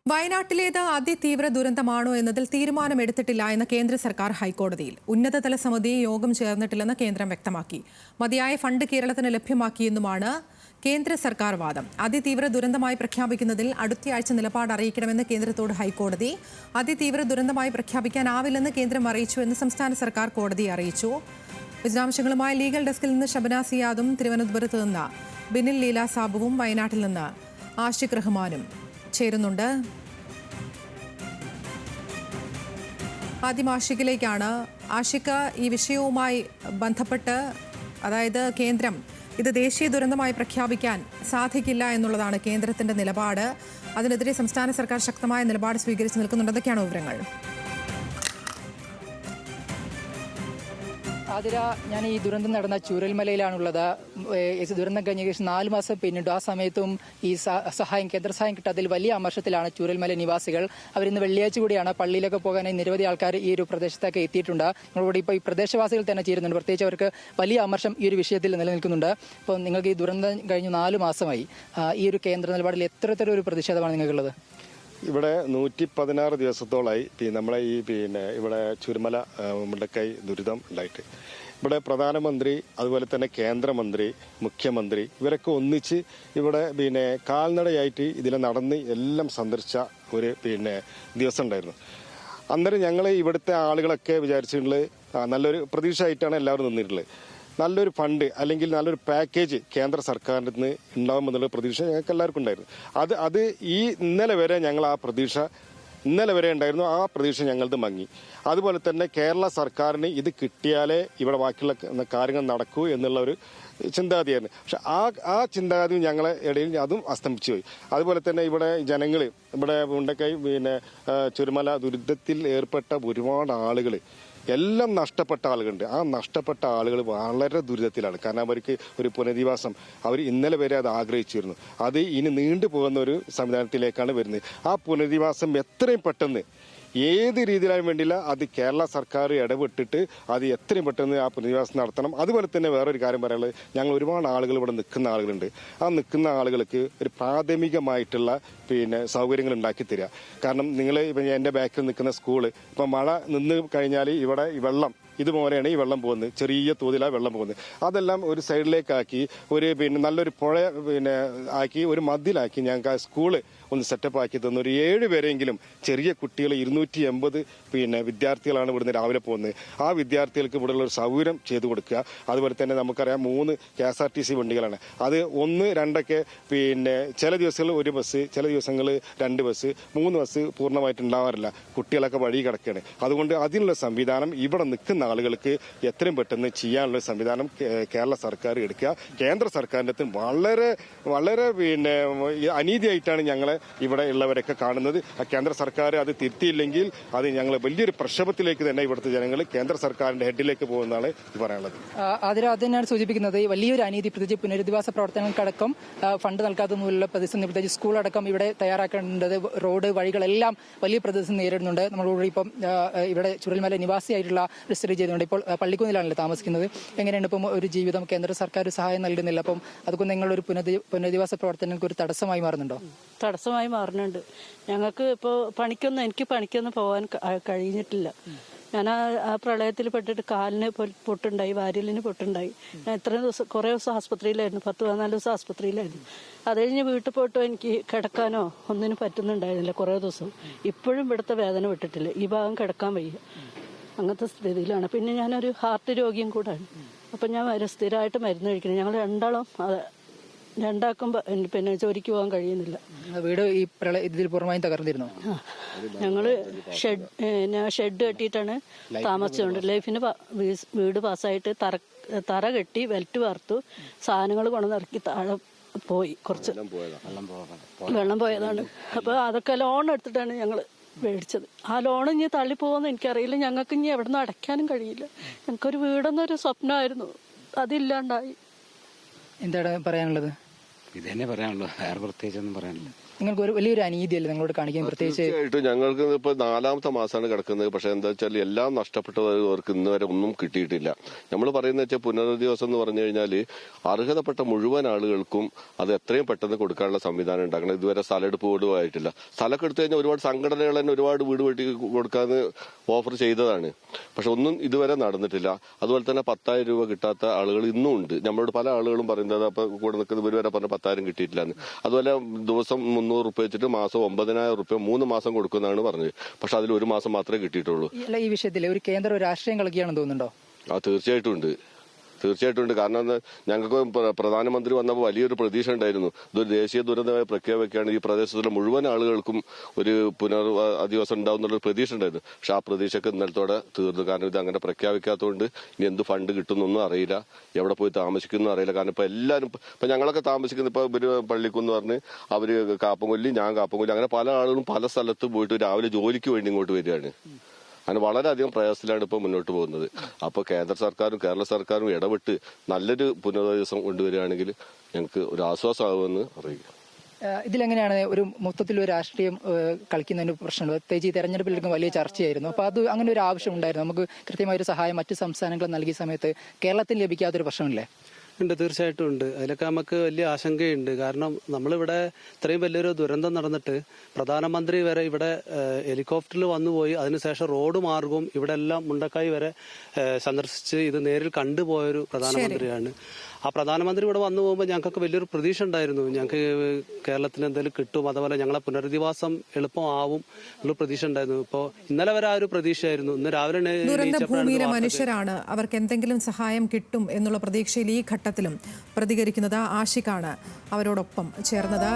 വയനാട്ടിലേത് അതിതീവ്ര ദുരന്തമാണോ എന്നതിൽ തീരുമാനമെടുത്തിട്ടില്ല എന്ന കേന്ദ്ര സർക്കാർ ഹൈക്കോടതിയിൽ. ഉന്നതതല സമിതി യോഗം ചേർന്നിട്ടില്ലെന്ന് കേന്ദ്രം വ്യക്തമാക്കി. മതിയായ ഫണ്ട് കേരളത്തിന് ലഭ്യമാക്കിയെന്നുമാണ് കേന്ദ്ര സർക്കാർ വാദം. അതിതീവ്ര ദുരന്തമായി പ്രഖ്യാപിക്കുന്നതിൽ അടുത്തയാഴ്ച നിലപാട് അറിയിക്കണമെന്ന് കേന്ദ്രത്തോട് ഹൈക്കോടതി. അതിതീവ്ര ദുരന്തമായി പ്രഖ്യാപിക്കാനാവില്ലെന്ന് കേന്ദ്രം അറിയിച്ചുവെന്ന് സംസ്ഥാന സർക്കാർ കോടതിയെ അറിയിച്ചു. വിശദാംശങ്ങളുമായി ലീഗൽ ഡെസ്കിൽ നിന്ന് ഷബനാസ് സിയാദും, തിരുവനന്തപുരത്ത് നിന്ന് ബിനിൽ ലീല സാബുവും, വയനാട്ടിൽ നിന്ന് ആഷിഖ് റഹ്മാനും ചേരുന്നുണ്ട്. ആദ്യം ആഷിഖിലേക്കാണ്. ആഷിഖ്, ഈ വിഷയവുമായി ബന്ധപ്പെട്ട് അതായത് കേന്ദ്രം ഇത് ദേശീയ ദുരന്തമായി പ്രഖ്യാപിക്കാൻ സാധിക്കില്ല എന്നുള്ളതാണ് കേന്ദ്രത്തിന്റെ നിലപാട്. അതിനെതിരെ സംസ്ഥാന സർക്കാർ ശക്തമായ നിലപാട് സ്വീകരിച്ചു നിൽക്കുന്നുണ്ട്. എന്തൊക്കെയാണ് വിവരങ്ങൾ? ആതിര, ഞാൻ ഈ ദുരന്തം നടന്ന ചൂരൽമലയിലാണുള്ളത്. ദുരന്തം കഴിഞ്ഞ ശേഷം 4 മാസം പിന്നിട്ടു. ആ സമയത്തും ഈ കേന്ദ്ര സഹായം കിട്ടാത്തതിൽ വലിയ അമർഷത്തിലാണ് ചൂരൽമല നിവാസികൾ. അവരിന്ന് വെള്ളിയാഴ്ച കൂടിയാണ് പള്ളിയിലൊക്കെ പോകാനായി നിരവധി ആൾക്കാർ ഈ ഒരു പ്രദേശത്തൊക്കെ എത്തിയിട്ടുണ്ട്. നമ്മളോട് ഇപ്പോൾ ഈ പ്രദേശവാസികൾ തന്നെ ചേരുന്നുണ്ട്. പ്രത്യേകിച്ച് അവർക്ക് വലിയ അമർഷം ഈ ഒരു വിഷയത്തിൽ നിലനിൽക്കുന്നുണ്ട്. അപ്പോൾ നിങ്ങൾക്ക് ഈ ദുരന്തം കഴിഞ്ഞ് 4 മാസമായി. ഈ ഒരു കേന്ദ്ര നിലപാടിൽ എത്രത്തരം ഒരു പ്രതിഷേധമാണ് നിങ്ങൾക്കുള്ളത്? ഇവിടെ 116 ദിവസത്തോളായി നമ്മളെ ഇവിടെ ചുരമല മുണ്ടക്കൈ ദുരിതം ഉണ്ടായിട്ട് ഇവിടെ പ്രധാനമന്ത്രി, അതുപോലെ തന്നെ കേന്ദ്രമന്ത്രി, മുഖ്യമന്ത്രി ഇവരൊക്കെ ഒന്നിച്ച് ഇവിടെ കാൽനടയായിട്ട് ഇതിലെ നടന്ന് എല്ലാം സന്ദർശിച്ച ഒരു ദിവസം ഉണ്ടായിരുന്നു. അന്നേരം ഞങ്ങൾ ഇവിടുത്തെ ആളുകളൊക്കെ വിചാരിച്ചിട്ടുള്ളത് നല്ലൊരു പ്രതീക്ഷ ആയിട്ടാണ് എല്ലാവരും നിന്നിട്ടുള്ളത്. നല്ലൊരു ഫണ്ട് അല്ലെങ്കിൽ നല്ലൊരു പാക്കേജ് കേന്ദ്ര സർക്കാരിൽ നിന്ന് ഉണ്ടാകുമെന്നുള്ള പ്രതീക്ഷ ഞങ്ങൾക്ക് എല്ലാവർക്കും ഉണ്ടായിരുന്നു. അത് ഇന്നലെ വരെ ഞങ്ങൾ ആ പ്രതീക്ഷ ഉണ്ടായിരുന്നു. ആ പ്രതീക്ഷ ഞങ്ങളത് മങ്ങി. അതുപോലെ തന്നെ കേരള സർക്കാരിന് ഇത് കിട്ടിയാലേ ഇവിടെ ബാക്കിയുള്ള കാര്യങ്ങൾ നടക്കൂ എന്നുള്ള ഒരു ചിന്താഗതിയായിരുന്നു. പക്ഷെ ആ ചിന്താഗതി ഞങ്ങളെ ഇടയിൽ അതും അസ്തമിച്ചു പോയി. അതുപോലെ തന്നെ ഇവിടെ ജനങ്ങൾ ഇവിടെ മുണ്ടക്കൈ ചുരമല ദുരിതത്തിൽ ഏർപ്പെട്ട ഒരുപാട് ആളുകൾ എല്ലാം നഷ്ടപ്പെട്ട ആളുകളുണ്ട്. ആ നഷ്ടപ്പെട്ട ആളുകൾ വളരെ ദുരിതത്തിലാണ്. കാരണം അവർക്ക് ഒരു പുനരധിവാസം അവർ ഇന്നലെ വരെ അത് ആഗ്രഹിച്ചിരുന്നു. അത് ഇനി നീണ്ടു പോകുന്ന ഒരു സംവിധാനത്തിലേക്കാണ് വരുന്നത്. ആ പുനരധിവാസം എത്രയും പെട്ടെന്ന് ഏത് രീതിയിലായും വേണ്ടിയില്ല അത് കേരള സർക്കാർ ഇടപെട്ടിട്ട് അത് എത്രയും പെട്ടെന്ന് ആ പുനരധിവാസം നടത്തണം. അതുപോലെ തന്നെ വേറൊരു കാര്യം പറയാനുള്ളത്, ഞങ്ങൾ ഒരുപാട് ആളുകൾ ഇവിടെ നിൽക്കുന്ന ആളുകളുണ്ട്. ആ നിൽക്കുന്ന ആളുകൾക്ക് ഒരു പ്രാഥമികമായിട്ടുള്ള സൗകര്യങ്ങൾ ഉണ്ടാക്കി തരിക. കാരണം നിങ്ങൾ എൻ്റെ ബാക്കിൽ നിൽക്കുന്ന സ്കൂള് ഇപ്പം മഴ നിന്ന് കഴിഞ്ഞാൽ ഇവിടെ ഈ വെള്ളം ഇതുപോലെയാണ് ഈ വെള്ളം പോകുന്നത്. ചെറിയ തോതിലാണ് വെള്ളം പോകുന്നത്. അതെല്ലാം ഒരു സൈഡിലേക്കാക്കി ഒരു നല്ലൊരു പുഴ ആക്കി ഒരു മതിലാക്കി ഞങ്ങൾക്ക് ആ സ്കൂള് ഒന്ന് സെറ്റപ്പ് ആക്കി തന്നു. ഒരു 7 പേരെങ്കിലും ചെറിയ കുട്ടികൾ 280 വിദ്യാർത്ഥികളാണ് ഇവിടുന്ന് രാവിലെ പോകുന്നത്. ആ വിദ്യാർത്ഥികൾക്ക് ഇവിടെയുള്ള ഒരു സൗകര്യം ചെയ്തു കൊടുക്കുക. അതുപോലെ തന്നെ നമുക്കറിയാം 3 KSRTC വണ്ടികളാണ്. അത് 1, 2 ചില ദിവസങ്ങളിൽ 1 ബസ്, ചില ദിവസങ്ങളിൽ 2 ബസ്, 3 ബസ് പൂർണ്ണമായിട്ട് ഉണ്ടാവാറില്ല. കുട്ടികളൊക്കെ വഴി കിടക്കുകയാണ്. അതുകൊണ്ട് അതിനുള്ള സംവിധാനം ഇവിടെ നിൽക്കുന്ന ആളുകൾക്ക് എത്രയും പെട്ടെന്ന് ചെയ്യാനുള്ള സംവിധാനം കേരള സർക്കാർ എടുക്കുക. കേന്ദ്ര സർക്കാരിന്റെ വളരെ വളരെ അനീതിയായിട്ടാണ് ഞങ്ങളെ ഇവിടെ ഉള്ളവരൊക്കെ കാണുന്നത്. കേന്ദ്ര സർക്കാർ അത് തിരുത്തിയില്ലെങ്കിൽ അത് ഞങ്ങൾ വലിയൊരു പ്രക്ഷോഭത്തിലേക്ക് തന്നെ ഇവിടുത്തെ ജനങ്ങൾ കേന്ദ്ര സർക്കാരിന്റെ ഹെഡിലേക്ക് പോകുന്നതാണ് പറയാനുള്ളത്. അതിനാണ് സൂചിപ്പിക്കുന്നത് വലിയൊരു അനീതി, പ്രത്യേകിച്ച് പുനരധിവാസ പ്രവർത്തനങ്ങൾക്കടക്കം ഫണ്ട് നൽകാത്തതുപോലുള്ള പ്രതിസന്ധി, പ്രത്യേകിച്ച് സ്കൂളടക്കം ഇവിടെ തയ്യാറാക്കേണ്ടത്, റോഡ് വഴികളെല്ലാം വലിയ പ്രതിസന്ധി നേരിടുന്നുണ്ട്. നമ്മളോട് ഇപ്പം ഇവിടെ ചുരൽമല നിവാസിയായിട്ടുള്ള രജിസ്റ്റർ ചെയ്തുകൊണ്ട് ഇപ്പോൾ പള്ളിക്കുന്നിലാണല്ലോ താമസിക്കുന്നത്. എങ്ങനെയാണ് ഇപ്പം ഒരു ജീവിതം? കേന്ദ്ര സർക്കാർ സഹായം നൽകുന്നില്ല. അപ്പം അതുകൊണ്ട് നിങ്ങളൊരു പുനരധിവാസ പ്രവർത്തനങ്ങൾക്ക് ഒരു തടസ്സമായി മാറുന്നുണ്ടോ? തടസ്സമായി മാറുന്നുണ്ട്. ഞങ്ങൾക്ക് ഇപ്പോൾ എനിക്ക് പണിക്കൊന്നും പോകാൻ കഴിഞ്ഞിട്ടില്ല. ഞാൻ ആ പ്രളയത്തിൽ പെട്ടിട്ട് കാലിന് പൊട്ടുണ്ടായി, വാരിയലിന് പൊട്ടുണ്ടായി. ഞാൻ ഇത്രയും ദിവസം കുറേ ദിവസം ആസ്പത്രിയിലായിരുന്നു, 10-14 ദിവസം ആസ്പത്രിയിലായിരുന്നു. അത് കഴിഞ്ഞ് വീട്ടിൽ പോയിട്ടോ എനിക്ക് കിടക്കാനോ ഒന്നിനും പറ്റുന്നുണ്ടായിരുന്നില്ല കുറേ ദിവസം. ഇപ്പോഴും ഇവിടുത്തെ വേദന വിട്ടിട്ടില്ല. ഈ ഭാഗം കിടക്കാൻ വയ്യ, അങ്ങനത്തെ സ്ഥിതിയിലാണ്. പിന്നെ ഞാനൊരു ഹാർട്ട് രോഗിയും കൂടാണ്. അപ്പം ഞാൻ സ്ഥിരമായിട്ട് മരുന്ന് കഴിക്കണം. ഞങ്ങൾ രണ്ടാക്കും ജോലിക്ക് പോകാൻ കഴിയുന്നില്ല. വീട് ഈ ഇതിൽ പൂർണ്ണമായും തകർന്നിരുന്നു. ഞങ്ങള് ഷെഡ് കെട്ടിയിട്ടാണ് താമസിച്ചുകൊണ്ട് ലൈഫിന് വീട് പാസ്സായിട്ട് തറ കെട്ടി വെൽറ്റ് വാർത്തു, സാധനങ്ങൾ കൊണ്ടുനിറക്കി താഴെ പോയി. കുറച്ച് വെള്ളം പോയതാണ്. അപ്പൊ അതൊക്കെ ലോൺ എടുത്തിട്ടാണ് ഞങ്ങള് മേടിച്ചത്. ആ ലോൺ ഇനി തള്ളിപ്പോകുമെന്ന് എനിക്കറിയില്ല. ഞങ്ങൾക്ക് ഇനി എവിടെ നിന്ന് അടയ്ക്കാനും കഴിയില്ല. ഞങ്ങൾക്കൊരു വീടെന്നൊരു സ്വപ്നമായിരുന്നു, അതില്ലാണ്ടായി. എന്താണ് പറയാനുള്ളത്? ഇത് തന്നെ പറയാനുള്ളൂ, വേറെ പ്രത്യേകിച്ചൊന്നും പറയാനില്ല. നിങ്ങൾക്ക് ഒരു വലിയൊരു അനീതിയല്ലേ നിങ്ങളോട് കാണിക്കാൻ? പ്രത്യേകിച്ച് തീർച്ചയായിട്ടും ഞങ്ങൾക്ക് ഇപ്പൊ 4ാമത്തെ മാസമാണ് കിടക്കുന്നത്. പക്ഷെ എന്താ വെച്ചാൽ എല്ലാം നഷ്ടപ്പെട്ടവർക്ക് ഇന്ന് വരെ ഒന്നും കിട്ടിയിട്ടില്ല. നമ്മൾ പറയുന്നത് വെച്ചാൽ പുനരധിവാസം എന്ന് പറഞ്ഞു കഴിഞ്ഞാൽ അർഹതപ്പെട്ട മുഴുവൻ ആളുകൾക്കും അത് എത്രയും പെട്ടെന്ന് കൊടുക്കാനുള്ള സംവിധാനം ഉണ്ടാക്കണം. ഇതുവരെ സ്ഥലമെടുപ്പ് പോലും ആയിട്ടില്ല. സ്ഥലമൊക്കെ എടുത്തു കഴിഞ്ഞാൽ ഒരുപാട് സംഘടനകൾ തന്നെ ഒരുപാട് വീട് വെട്ടി കൊടുക്കാന്ന് ഓഫർ ചെയ്തതാണ്. പക്ഷെ ഒന്നും ഇതുവരെ നടന്നിട്ടില്ല. അതുപോലെ തന്നെ 10,000 രൂപ കിട്ടാത്ത ആളുകൾ ഇന്നും ഉണ്ട്. നമ്മളോട് പല ആളുകളും പറയുന്നത് അപ്പൊ കൂടെ നിൽക്കുന്ന ഇവർ വരെ പറഞ്ഞ 10,000 കിട്ടിയിട്ടില്ല. അതുപോലെ ദിവസം 300 റുപ്യ വെച്ചിട്ട് മാസം 9,000 റുപ്യ 3 മാസം കൊടുക്കുന്നതാണ് പറഞ്ഞത്. പക്ഷെ അതിൽ 1 മാസം മാത്രമേ കിട്ടിയിട്ടുള്ളൂ. ഈ വിഷയത്തിൽ ഒരു കേന്ദ്ര രാഷ്ട്രീയം കളിക്കുകയാണെന്ന് തോന്നുന്നുണ്ടോ? തീർച്ചയായിട്ടും ഉണ്ട്. കാരണം ഞങ്ങൾക്ക് പ്രധാനമന്ത്രി വന്നപ്പോൾ വലിയൊരു പ്രതീക്ഷ ഉണ്ടായിരുന്നു. ഇതൊരു ദേശീയ ദുരന്തമായി പ്രഖ്യാപിക്കുകയാണ്, ഈ പ്രദേശത്തുള്ള മുഴുവൻ ആളുകൾക്കും ഒരു പുനരധിവാസം ഉണ്ടാവും എന്നുള്ളൊരു പ്രതീക്ഷ ഉണ്ടായിരുന്നു. പക്ഷെ ആ പ്രതീക്ഷയ്ക്ക് ഇന്നലത്തോടെ തീർന്നു. കാരണം ഇത് അങ്ങനെ പ്രഖ്യാപിക്കാത്തതുകൊണ്ട് ഇനി എന്ത് ഫണ്ട് കിട്ടുന്നൊന്നും അറിയില്ല, എവിടെ പോയി താമസിക്കുന്നു അറിയില്ല. കാരണം ഇപ്പൊ എല്ലാവരും ഇപ്പൊ ഞങ്ങളൊക്കെ താമസിക്കുന്ന ഇപ്പൊ ഇവര് പള്ളിക്കുന്ന് പറഞ്ഞ് അവര് കാപ്പംകൊല്ലി, ഞാൻ കാപ്പംകൊല്ലി, അങ്ങനെ പല ആളുകളും പല സ്ഥലത്ത് പോയിട്ട് രാവിലെ ജോലിക്ക് വേണ്ടി ഇങ്ങോട്ട് വരികയാണ്. അങ്ങനെ വളരെയധികം പ്രയാസത്തിലാണ് ഇപ്പോൾ മുന്നോട്ട് പോകുന്നത്. അപ്പോൾ കേന്ദ്ര സർക്കാരും കേരള സർക്കാരും ഇടപെട്ട് നല്ലൊരു പുനരധിവാസം കൊണ്ടുവരികയാണെങ്കിൽ ഞങ്ങൾക്ക് ഒരു ആശ്വാസമാകുമെന്ന് അറിയിക്കുക. ഇതിലെങ്ങനെയാണ് ഒരു മൊത്തത്തിൽ ഒരു രാഷ്ട്രീയം കളിക്കുന്നതിന് പ്രശ്നമുണ്ട്? പ്രത്യേകിച്ച് ഈ തെരഞ്ഞെടുപ്പിലേക്ക് വലിയ ചർച്ചയായിരുന്നു. അപ്പോൾ അത് അങ്ങനെ ഒരു ആവശ്യം ഉണ്ടായിരുന്നു. നമുക്ക് കൃത്യമായൊരു സഹായം മറ്റു സംസ്ഥാനങ്ങൾ നൽകിയ സമയത്ത് കേരളത്തിൽ ലഭിക്കാത്തൊരു പ്രശ്നമില്ലേ? ഉണ്ട്, തീർച്ചയായിട്ടും ഉണ്ട്. അതിലൊക്കെ നമുക്ക് വലിയ ആശങ്കയുണ്ട്. കാരണം നമ്മളിവിടെ ഇത്രയും വലിയൊരു ദുരന്തം നടന്നിട്ട് പ്രധാനമന്ത്രി വരെ ഇവിടെ ഹെലികോപ്റ്ററിൽ വന്നുപോയി, അതിനുശേഷം റോഡ് മാർഗവും ഇവിടെ എല്ലാം മുണ്ടക്കായി വരെ സന്ദർശിച്ച് ഇത് നേരിൽ കണ്ടുപോയൊരു പ്രധാനമന്ത്രിയാണ്. ആ പ്രധാനമന്ത്രി ഇവിടെ വന്നു പോകുമ്പോൾ ഞങ്ങൾക്കൊക്കെ വലിയൊരു പ്രതീക്ഷ ഉണ്ടായിരുന്നു. ഞങ്ങൾക്ക് കേരളത്തിന് എന്തെങ്കിലും കിട്ടും, അതുപോലെ ഞങ്ങളെ പുനരധിവാസം എളുപ്പമാവും എന്നുള്ള പ്രതീക്ഷ ഉണ്ടായിരുന്നു. ഇപ്പോൾ ഇന്നലെ വരെ ആ ഒരു പ്രതീക്ഷയായിരുന്നു. ഇന്ന് രാവിലെ ദുരന്ത ഭൂമിയിലെ മനുഷ്യരാണ്, അവർക്ക് എന്തെങ്കിലും സഹായം കിട്ടും എന്നുള്ള പ്രതീക്ഷയിൽ ഈ ഘട്ടത്തിലും പ്രതികരിക്കുന്നത് ആഷിഖാണ് അവരോടൊപ്പം ചേർന്നത്.